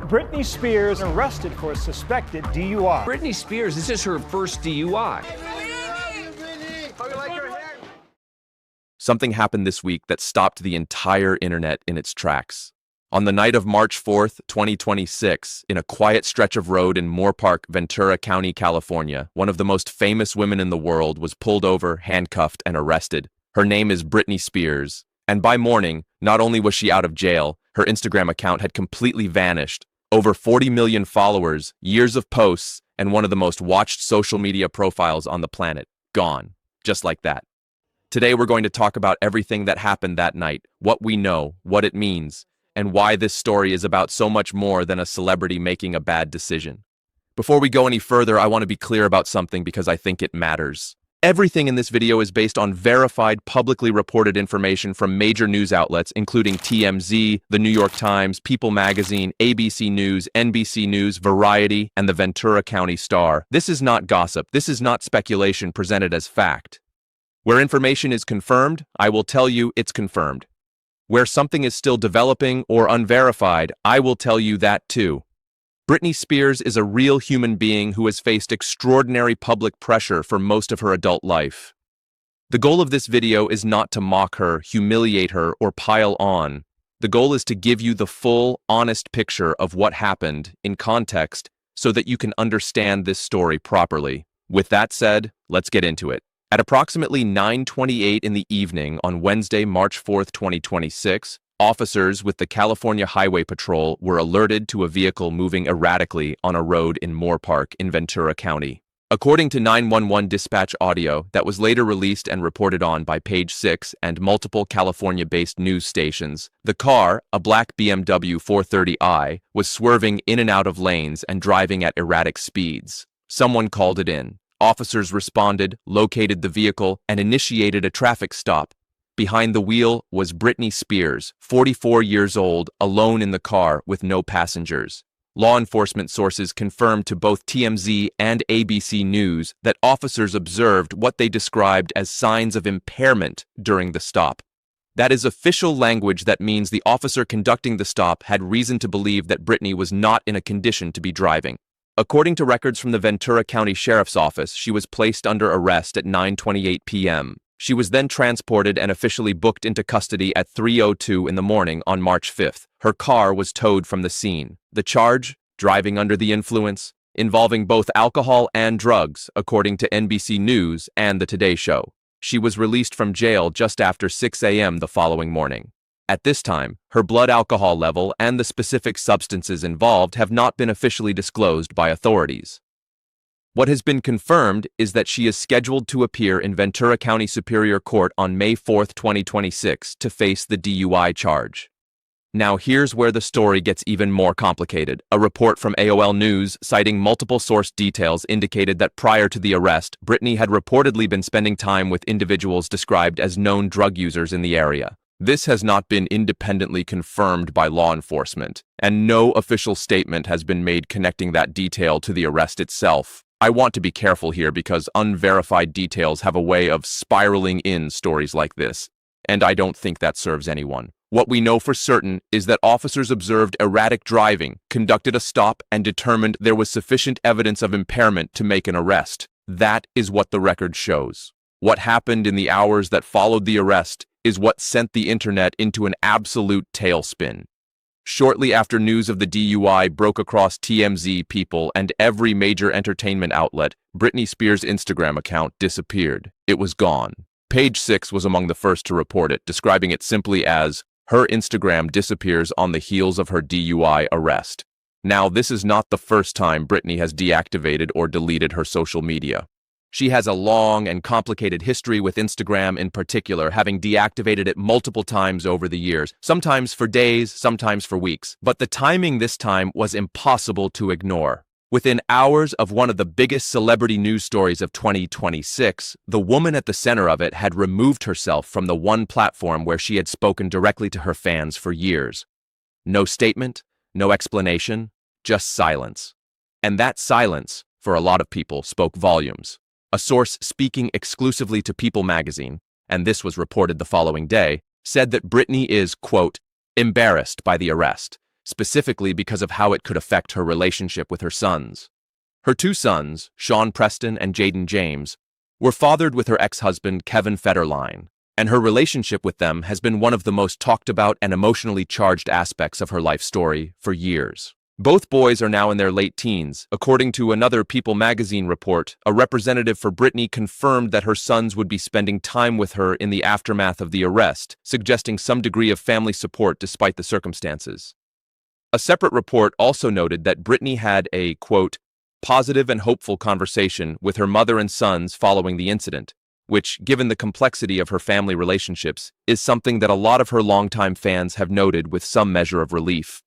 Britney Spears arrested for a suspected DUI. Britney Spears, this is her first DUI. Something happened this week that stopped the entire internet in its tracks. On the night of March 4th, 2026, in a quiet stretch of road in Moore Park, Ventura County, California, one of the most famous women in the world was pulled over, handcuffed, and arrested. Her name is Britney Spears. And by morning, not only was she out of jail, her Instagram account had completely vanished. Over 40 million followers, years of posts, and one of the most watched social media profiles on the planet. Gone. Just like that. Today we're going to talk about everything that happened that night, what we know, what it means, and why this story is about so much more than a celebrity making a bad decision. Before we go any further, I want to be clear about something because I think it matters. Everything in this video is based on verified, publicly reported information from major news outlets, including TMZ, The New York Times, People Magazine, ABC News, NBC News, Variety, and the Ventura County Star. This is not gossip. This is not speculation presented as fact. Where information is confirmed, I will tell you it's confirmed. Where something is still developing or unverified, I will tell you that too. Britney Spears is a real human being who has faced extraordinary public pressure for most of her adult life. The goal of this video is not to mock her, humiliate her, or pile on. The goal is to give you the full, honest picture of what happened in context so that you can understand this story properly. With that said, let's get into it. At approximately 9:28 in the evening on Wednesday, March 4th, 2026, officers with the California Highway Patrol were alerted to a vehicle moving erratically on a road in Moore Park in Ventura County. According to 911 dispatch audio that was later released and reported on by Page 6 and multiple California-based news stations, the car, a black BMW 430i, was swerving in and out of lanes and driving at erratic speeds. Someone called it in. Officers responded, located the vehicle, and initiated a traffic stop. Behind the wheel was Britney Spears, 44 years old, alone in the car with no passengers. Law enforcement sources confirmed to both TMZ and ABC News that officers observed what they described as signs of impairment during the stop. That is official language that means the officer conducting the stop had reason to believe that Britney was not in a condition to be driving. According to records from the Ventura County Sheriff's Office, she was placed under arrest at 9:28 p.m. She was then transported and officially booked into custody at 3:02 in the morning on March 5th. Her car was towed from the scene. The charge? Driving under the influence, involving both alcohol and drugs, according to NBC News and The Today Show. She was released from jail just after 6 a.m. the following morning. At this time, her blood alcohol level and the specific substances involved have not been officially disclosed by authorities. What has been confirmed is that she is scheduled to appear in Ventura County Superior Court on May 4, 2026 to face the DUI charge. Now here's where the story gets even more complicated. A report from AOL News citing multiple source details indicated that prior to the arrest, Britney had reportedly been spending time with individuals described as known drug users in the area. This has not been independently confirmed by law enforcement, and no official statement has been made connecting that detail to the arrest itself. I want to be careful here because unverified details have a way of spiraling in stories like this, and I don't think that serves anyone. What we know for certain is that officers observed erratic driving, conducted a stop, and determined there was sufficient evidence of impairment to make an arrest. That is what the record shows. What happened in the hours that followed the arrest is what sent the internet into an absolute tailspin. Shortly after news of the DUI broke across TMZ, People, and every major entertainment outlet, Britney Spears' Instagram account disappeared. It was gone. Page 6 was among the first to report it, describing it simply as, "Her Instagram disappears on the heels of her DUI arrest." Now, this is not the first time Britney has deactivated or deleted her social media. She has a long and complicated history with Instagram in particular, having deactivated it multiple times over the years, sometimes for days, sometimes for weeks. But the timing this time was impossible to ignore. Within hours of one of the biggest celebrity news stories of 2026, the woman at the center of it had removed herself from the one platform where she had spoken directly to her fans for years. No statement, no explanation, just silence. And that silence, for a lot of people, spoke volumes. A source speaking exclusively to People Magazine, and this was reported the following day, said that Britney is, quote, embarrassed by the arrest, specifically because of how it could affect her relationship with her sons. Her two sons, Sean Preston and Jaden James, were fathered with her ex-husband Kevin Federline, and her relationship with them has been one of the most talked about and emotionally charged aspects of her life story for years. Both boys are now in their late teens. According to another People magazine report, a representative for Britney confirmed that her sons would be spending time with her in the aftermath of the arrest, suggesting some degree of family support despite the circumstances. A separate report also noted that Britney had a, quote, positive and hopeful conversation with her mother and sons following the incident, which, given the complexity of her family relationships, is something that a lot of her longtime fans have noted with some measure of relief.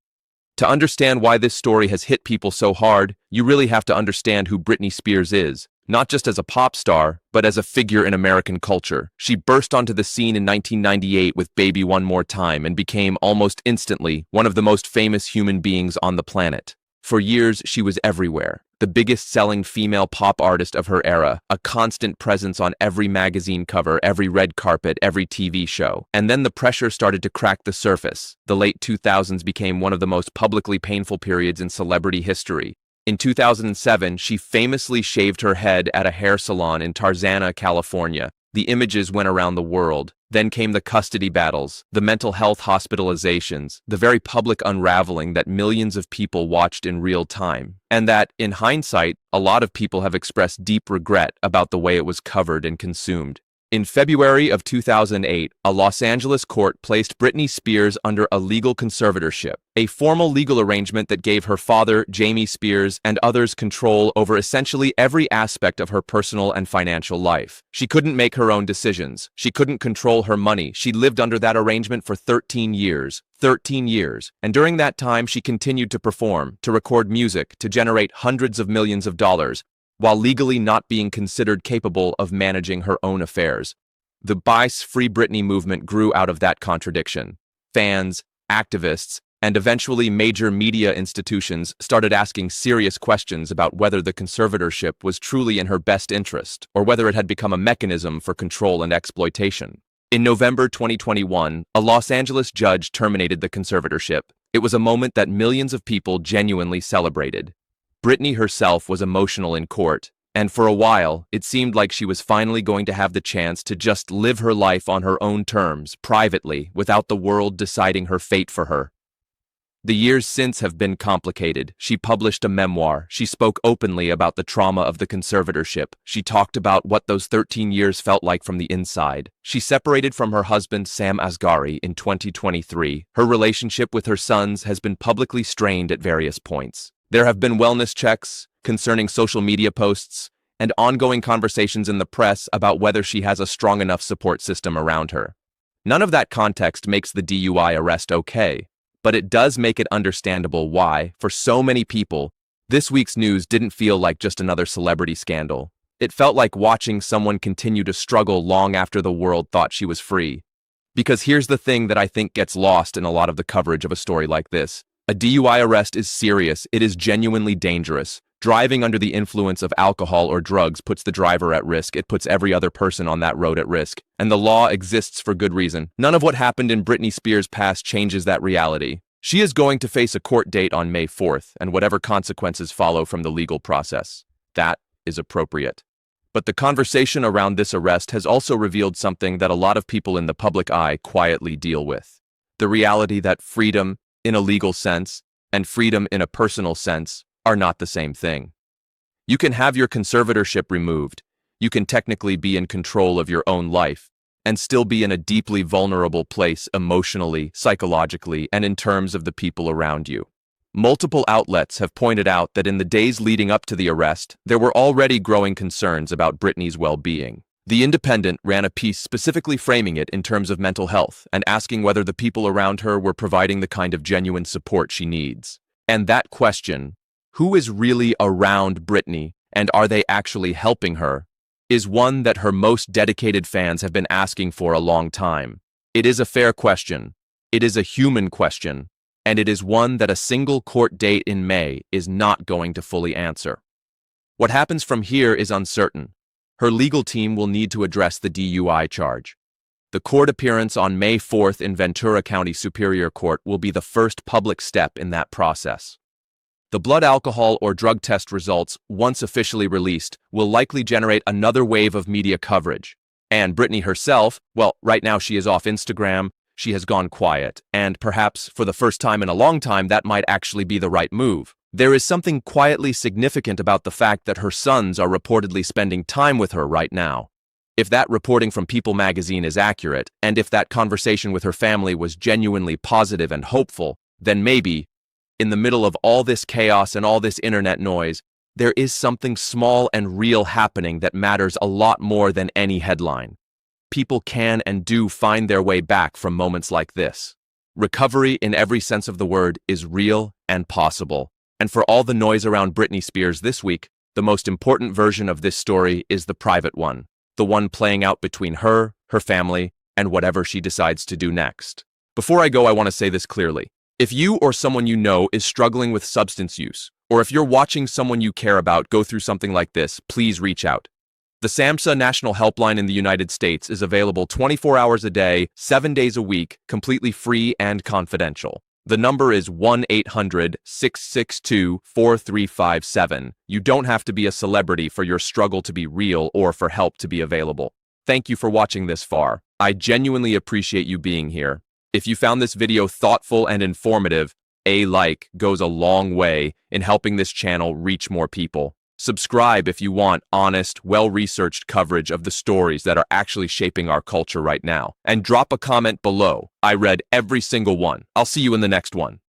To understand why this story has hit people so hard, you really have to understand who Britney Spears is, not just as a pop star, but as a figure in American culture. She burst onto the scene in 1998 with Baby One More Time and became almost instantly one of the most famous human beings on the planet. For years, she was everywhere, the biggest-selling female pop artist of her era, a constant presence on every magazine cover, every red carpet, every TV show. And then the pressure started to crack the surface. The late 2000s became one of the most publicly painful periods in celebrity history. In 2007, she famously shaved her head at a hair salon in Tarzana, California. The images went around the world. Then came the custody battles, the mental health hospitalizations, the very public unraveling that millions of people watched in real time, and that, in hindsight, a lot of people have expressed deep regret about the way it was covered and consumed. In February of 2008, a Los Angeles court placed Britney Spears under a legal conservatorship, a formal legal arrangement that gave her father, Jamie Spears, and others control over essentially every aspect of her personal and financial life. She couldn't make her own decisions. She couldn't control her money. She lived under that arrangement for 13 years. 13 years. And during that time, she continued to perform, to record music, to generate hundreds of millions of dollars, while legally not being considered capable of managing her own affairs. The Buy Free Britney movement grew out of that contradiction. Fans, activists, and eventually major media institutions started asking serious questions about whether the conservatorship was truly in her best interest, or whether it had become a mechanism for control and exploitation. In November 2021, a Los Angeles judge terminated the conservatorship. It was a moment that millions of people genuinely celebrated. Britney herself was emotional in court, and for a while, it seemed like she was finally going to have the chance to just live her life on her own terms, privately, without the world deciding her fate for her. The years since have been complicated. She published a memoir. She spoke openly about the trauma of the conservatorship. She talked about what those 13 years felt like from the inside. She separated from her husband, Sam Asghari, in 2023. Her relationship with her sons has been publicly strained at various points. There have been wellness checks concerning social media posts and ongoing conversations in the press about whether she has a strong enough support system around her. None of that context makes the DUI arrest okay, but it does make it understandable why, for so many people, this week's news didn't feel like just another celebrity scandal. It felt like watching someone continue to struggle long after the world thought she was free. Because here's the thing that I think gets lost in a lot of the coverage of a story like this. A DUI arrest is serious. It is genuinely dangerous. Driving under the influence of alcohol or drugs puts the driver at risk. It puts every other person on that road at risk. And the law exists for good reason. None of what happened in Britney Spears' past changes that reality. She is going to face a court date on May 4th, and whatever consequences follow from the legal process. That is appropriate. But the conversation around this arrest has also revealed something that a lot of people in the public eye quietly deal with. The reality that freedom, in a legal sense, and freedom in a personal sense, are not the same thing. You can have your conservatorship removed, you can technically be in control of your own life, and still be in a deeply vulnerable place emotionally, psychologically, and in terms of the people around you. Multiple outlets have pointed out that in the days leading up to the arrest, there were already growing concerns about Britney's well-being. The Independent ran a piece specifically framing it in terms of mental health and asking whether the people around her were providing the kind of genuine support she needs. And that question, who is really around Britney and are they actually helping her, is one that her most dedicated fans have been asking for a long time. It is a fair question. It is a human question. And it is one that a single court date in May is not going to fully answer. What happens from here is uncertain. Her legal team will need to address the DUI charge. The court appearance on May 4th in Ventura County Superior Court will be the first public step in that process. The blood alcohol or drug test results, once officially released, will likely generate another wave of media coverage. And Britney herself, well, right now she is off Instagram, she has gone quiet, and perhaps for the first time in a long time that might actually be the right move. There is something quietly significant about the fact that her sons are reportedly spending time with her right now. If that reporting from People magazine is accurate, and if that conversation with her family was genuinely positive and hopeful, then maybe, in the middle of all this chaos and all this internet noise, there is something small and real happening that matters a lot more than any headline. People can and do find their way back from moments like this. Recovery, in every sense of the word, is real and possible. And for all the noise around Britney Spears this week, the most important version of this story is the private one. The one playing out between her, her family, and whatever she decides to do next. Before I go, I want to say this clearly. If you or someone you know is struggling with substance use, or if you're watching someone you care about go through something like this, please reach out. The SAMHSA National Helpline in the United States is available 24 hours a day, 7 days a week, completely free and confidential. The number is 1-800-662-4357. You don't have to be a celebrity for your struggle to be real or for help to be available. Thank you for watching this far. I genuinely appreciate you being here. If you found this video thoughtful and informative, a like goes a long way in helping this channel reach more people. Subscribe if you want honest, well-researched coverage of the stories that are actually shaping our culture right now. And drop a comment below. I read every single one. I'll see you in the next one.